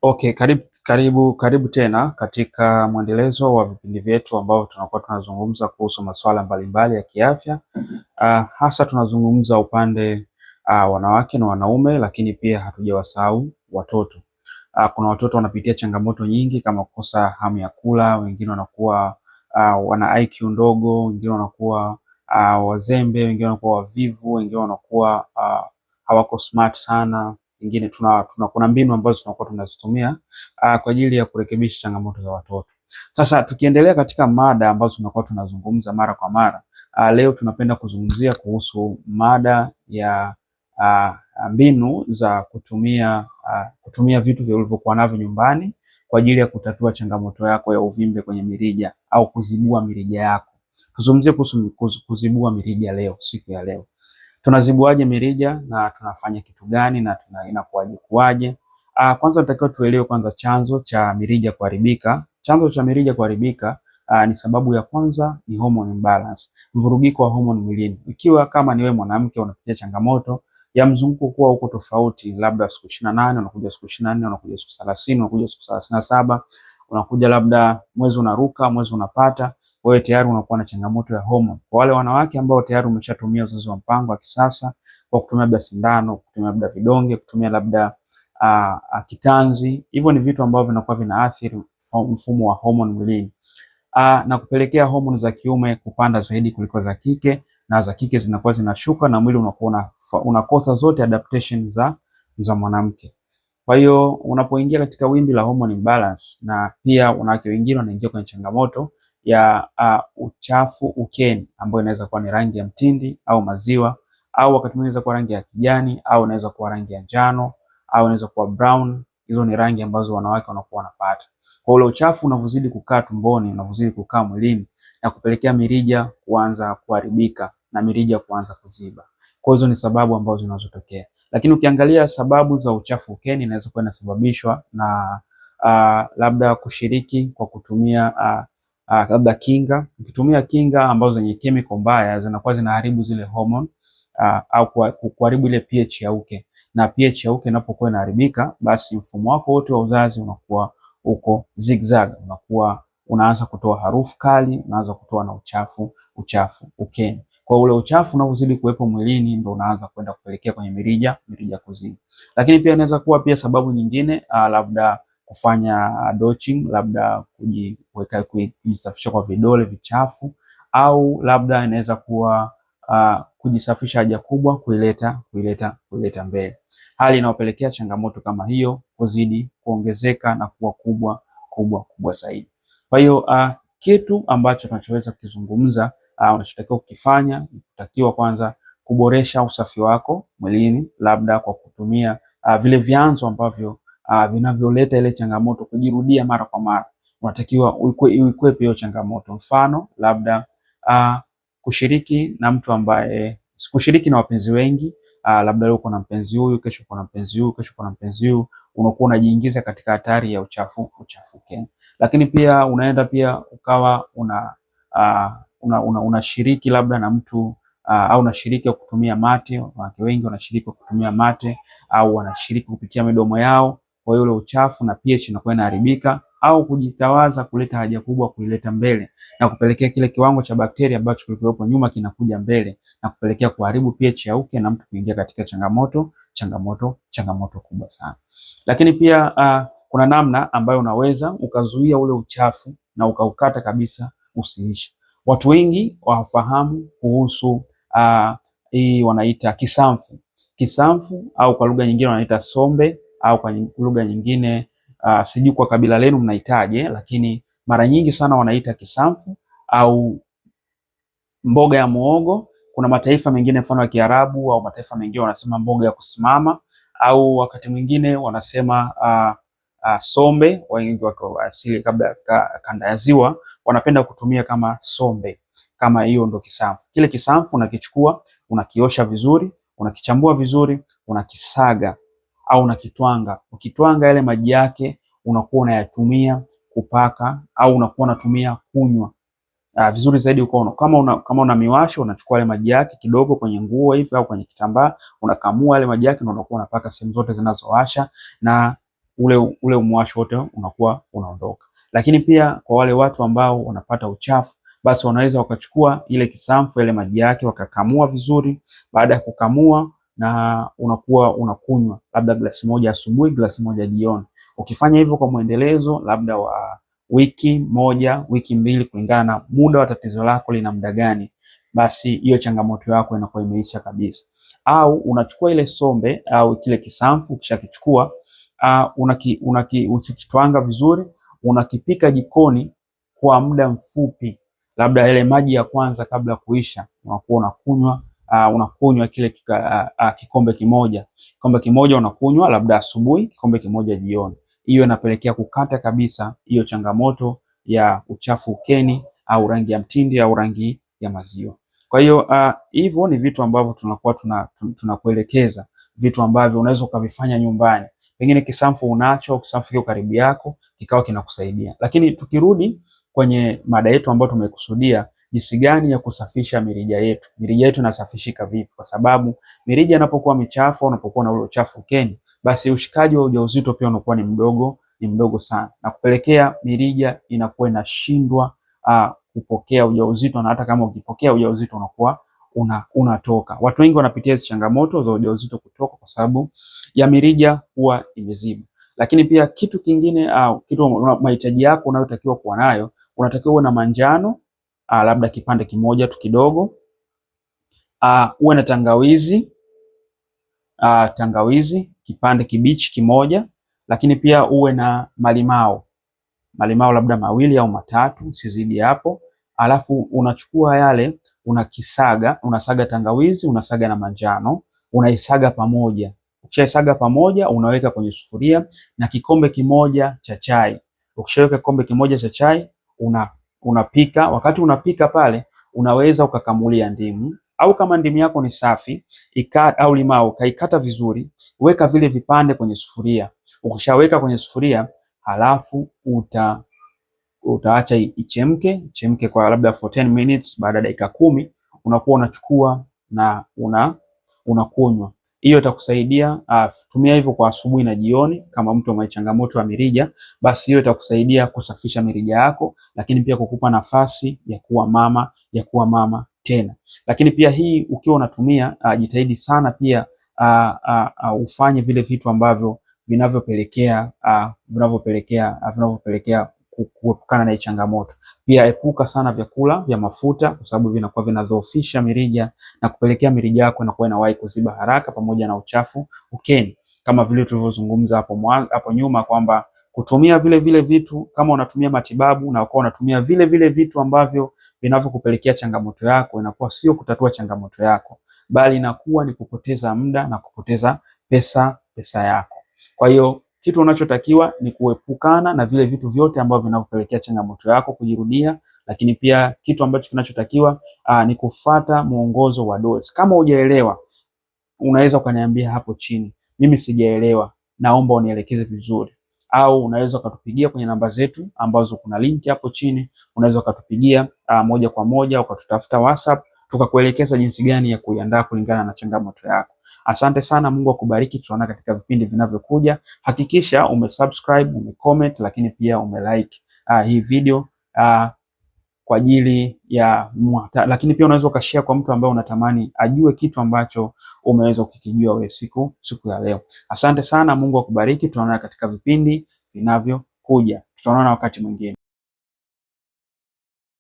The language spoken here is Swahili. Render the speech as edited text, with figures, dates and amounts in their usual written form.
Okay, karibu tena katika mwendelezo wa vipindi vyetu ambao tunakuwa tunazungumza kuhusu masuala mbalimbali ya kiafya. Hasa tunazungumza upande wanawake na wanaume, lakini pia hatujawasahau watoto. Kuna watoto wanapitia changamoto nyingi kama kukosa hamu ya kula, wengine wanakuwa wana IQ ndogo, wengine wanakuwa wazembe, wengine wanakuwa wavivu, wengine wanakuwa hawako smart sana. Wengine kuna mbinu ambazo tunakuwa tunazitumia kwa ajili ya kurekebisha changamoto za watoto. Sasa tukiendelea katika mada ambazo tunakuwa tunazungumza mara kwa mara, leo tunapenda kuzungumzia kuhusu mada ya mbinu za kutumia vitu vilivyokuwa navyo nyumbani kwa ajili ya kutatua changamoto yako ya uvimbe kwenye mirija au kuzibua mirija yako. Tuzungumzie kuhusu kuzibua mirija leo, siku ya leo. Tunazibuaje mirija na tunafanya kitu gani na inakuwaje? Kwanza tunatakiwa tuelewe kwanza chanzo cha mirija kuharibika. Chanzo cha mirija kuharibika ni sababu ya kwanza ni hormone imbalance, mvurugiko wa hormone mwilini. Ikiwa kama ni wewe mwanamke unapitia changamoto ya mzunguko kuwa huko tofauti, labda siku 28 unakuja siku 24 unakuja siku 30 unakuja siku 37 unakuja labda mwezi unaruka mwezi unapata, wewe tayari unakuwa na changamoto ya hormone. Kwa wale wanawake ambao tayari umeshatumia uzazi wa mpango wa kisasa kwa kutumia labda sindano, kutumia labda vidonge, kutumia labda kitanzi, hivyo ni vitu ambavyo vinakuwa vinaathiri mfumo wa hormone mwilini na kupelekea hormone za kiume kupanda zaidi kuliko za kike, na za kike zinakuwa zinashuka na mwili unakuwa unakosa zote adaptation za mwanamke. Kwa hiyo unapoingia katika wimbi la hormone imbalance, na pia wanawake wengine wanaingia kwenye changamoto ya uchafu ukeni, ambayo inaweza kuwa ni rangi ya mtindi au maziwa, au wakati mwingine inaweza kuwa rangi ya kijani, au inaweza kuwa rangi ya njano, au inaweza kuwa brown. Hizo ni rangi ambazo wanawake wanakuwa wanapata. Kwa ule uchafu unavyozidi kukaa tumboni, unavyozidi kukaa mwilini, na kupelekea mirija kuanza kuharibika na mirija kuanza kuziba. Kwa hizo ni sababu ambazo zinazotokea. Lakini ukiangalia sababu za uchafu ukeni, inaweza kuwa inasababishwa na labda kushiriki kwa kutumia labda kinga. Ukitumia kinga ambazo zenye chemical mbaya, zinakuwa zinaharibu zile hormone au kuharibu ile pH ya uke. Na pH ya uke inapokuwa inaharibika, basi mfumo wako wote wa uzazi unakuwa uko zigzag, unakuwa unaanza kutoa harufu kali, unaanza kutoa na uchafu ukeni. Kwa ule uchafu unaozidi kuwepo mwilini ndio unaanza kwenda kupelekea kwenye mirija kuziba. Lakini pia inaweza kuwa pia sababu nyingine labda kufanya dodging, labda kujisafisha kwa vidole vichafu, au labda inaweza kuwa kujisafisha haja kubwa kuileta mbele, hali inayopelekea changamoto kama hiyo kuzidi kuongezeka na kuwa kubwa zaidi. Kwa hiyo kitu ambacho tunachoweza kukizungumza, unachotakiwa kukifanya, unatakiwa kwanza kuboresha usafi wako mwilini, labda kwa kutumia vile vyanzo ambavyo vinavyoleta ile changamoto kujirudia mara kwa mara. Unatakiwa uikwepe hiyo changamoto. Mfano labda kushiriki na wapenzi wengi, labda leo uko na mpenzi huyu, kesho uko na mpenzi huyu, kesho uko na mpenzi huyu, unakuwa unajiingiza katika hatari ya uchafu ukeni. Lakini pia unaenda pia ukawa unashiriki labda na mtu au unashiriki kutumia mate. Wanawake wengi wanashiriki kutumia mate au wanashiriki kupitia midomo yao, kwa hiyo ule uchafu na pH inakuwa inaharibika, au kujitawaza kuleta haja kubwa kuileta mbele na kupelekea kile kiwango cha bakteria ambacho kilikuwepo nyuma kinakuja mbele na kupelekea kuharibu pH ya uke na mtu kuingia katika changamoto kubwa sana. Lakini pia kuna namna ambayo unaweza ukazuia ule uchafu na ukaukata kabisa usiishi. Watu wengi wafahamu kuhusu hii wanaita kisamfu au kwa lugha nyingine wanaita sombe, au kwa lugha nyingine sijui kwa kabila lenu mnaitaje, lakini mara nyingi sana wanaita kisamfu au mboga ya muhogo. Kuna mataifa mengine mfano ya Kiarabu au mataifa mengine wanasema mboga ya kusimama, au wakati mwingine wanasema sombe. Wengi wako asili kabla kanda ya ziwa wanapenda kutumia kama sombe, kama hiyo ndo kisamfu. Kile kisamfu unakichukua, unakiosha vizuri, unakichambua vizuri, unakisaga au unakitwanga. Ukitwanga yale maji yake unakuwa unayatumia kupaka au unakuwa unatumia kunywa. Vizuri zaidi uko kama una miwasho, unachukua yale maji yake kidogo kwenye nguo hivi au kwenye kitambaa, unakamua yale maji yake na unakuwa unapaka sehemu zote zinazowasha, na ule umuwasho wote unakuwa unaondoka. Lakini pia kwa wale watu ambao wanapata uchafu, basi wanaweza wakachukua ile kisamfu, ile maji yake wakakamua vizuri. Baada ya kukamua, na unakuwa unakunywa labda glasi moja asubuhi, glasi moja jioni. Ukifanya hivyo kwa mwendelezo labda wa wiki moja, wiki mbili, kulingana na muda wa tatizo lako lina muda gani, basi hiyo changamoto yako inakuwa imeisha kabisa. Au unachukua ile sombe au kile kisamfu, ukishakichukua unakitwanga vizuri, unakipika jikoni kwa muda mfupi, labda ile maji ya kwanza kabla ya kuisha, unakuwa unakunywa kile kikombe kimoja. Kikombe kimoja unakunywa labda asubuhi, kikombe kimoja jioni. Hiyo inapelekea kukata kabisa hiyo changamoto ya uchafu ukeni au rangi ya mtindi au rangi ya maziwa. Kwa hiyo hivyo ni vitu ambavyo tunakuwa tunakuelekeza, vitu ambavyo unaweza ukavifanya nyumbani. Pengine kisamfu unacho, kisamfu kiko karibu yako, kikao kinakusaidia. Lakini tukirudi kwenye mada yetu ambayo tumekusudia, jinsi gani ya kusafisha mirija yetu. Mirija yetu inasafishika vipi? Kwa sababu mirija inapokuwa michafu, unapokuwa na ule uchafu ukeni, basi ushikaji wa ujauzito pia unakuwa ni mdogo sana, na kupelekea mirija inakuwa inashindwa kupokea ujauzito, na hata kama ukipokea ujauzito unakuwa unatoka. Watu wengi wanapitia hizo changamoto za ujauzito kutoka kwa sababu ya mirija kuwa imeziba. Lakini pia kitu kingine mahitaji yako unayotakiwa kuwa nayo, unatakiwa uwe na manjano labda kipande kimoja tu kidogo, uwe na tangawizi kipande kibichi kimoja, lakini pia uwe na malimao labda mawili au matatu, usizidi hapo. Alafu unachukua yale unasaga tangawizi, unasaga na manjano, unaisaga pamoja. Ukishaisaga pamoja, unaweka kwenye sufuria na kikombe kimoja cha chai. Ukishaweka kikombe kimoja cha chai, unapika. Wakati unapika pale, unaweza ukakamulia ndimu, au kama ndimu yako ni safi, au limau, kaikata vizuri, weka vile vipande kwenye sufuria. Ukishaweka kwenye sufuria, halafu utaacha ichemke kwa labda for 10 minutes. Baada ya dakika 10 unakuwa unachukua na unakunywa. Hiyo itakusaidia. Tumia hivyo kwa asubuhi na jioni. Kama mtu ana changamoto ya mirija, basi hiyo itakusaidia kusafisha mirija yako, lakini pia kukupa nafasi ya kuwa mama tena. Lakini pia hii ukiwa unatumia, jitahidi sana pia ufanye vile vitu ambavyo vinavyopelekea kuepukana na changamoto. Pia epuka sana vyakula vya mafuta, kwa sababu vinakuwa vinadhoofisha mirija na kupelekea mirija yako inakuwa inawahi kuziba haraka, pamoja na uchafu ukeni, kama vile tulivyozungumza hapo nyuma kwamba kutumia vile vitu, kama unatumia matibabu na uko unatumia vile vitu ambavyo vinavyokupelekea changamoto yako, inakuwa sio kutatua changamoto yako, bali inakuwa ni kupoteza muda na kupoteza pesa yako. Kwa hiyo kitu unachotakiwa ni kuepukana na vile vitu vyote ambavyo vinavyopelekea changamoto yako kujirudia. Lakini pia kitu ambacho kinachotakiwa ni kufuata mwongozo wa dozi. Kama hujaelewa, unaweza ukaniambia hapo chini, mimi sijaelewa, naomba unielekeze vizuri. Au unaweza ukatupigia kwenye namba zetu ambazo kuna link hapo chini. Unaweza ukatupigia moja kwa moja, ukatutafuta WhatsApp, tukakuelekeza jinsi gani ya kuiandaa kulingana na changamoto yako. Asante sana, Mungu akubariki. Tutaona katika vipindi vinavyokuja. Hakikisha umesubscribe, umecomment, lakini pia umelike hii video kwa ajili ya lakini pia unaweza ukashare kwa mtu ambaye unatamani ajue kitu ambacho umeweza kukijua wewe siku ya leo. Asante sana, Mungu akubariki. Tutaona katika vipindi vinavyokuja. Tutaona wakati mwingine.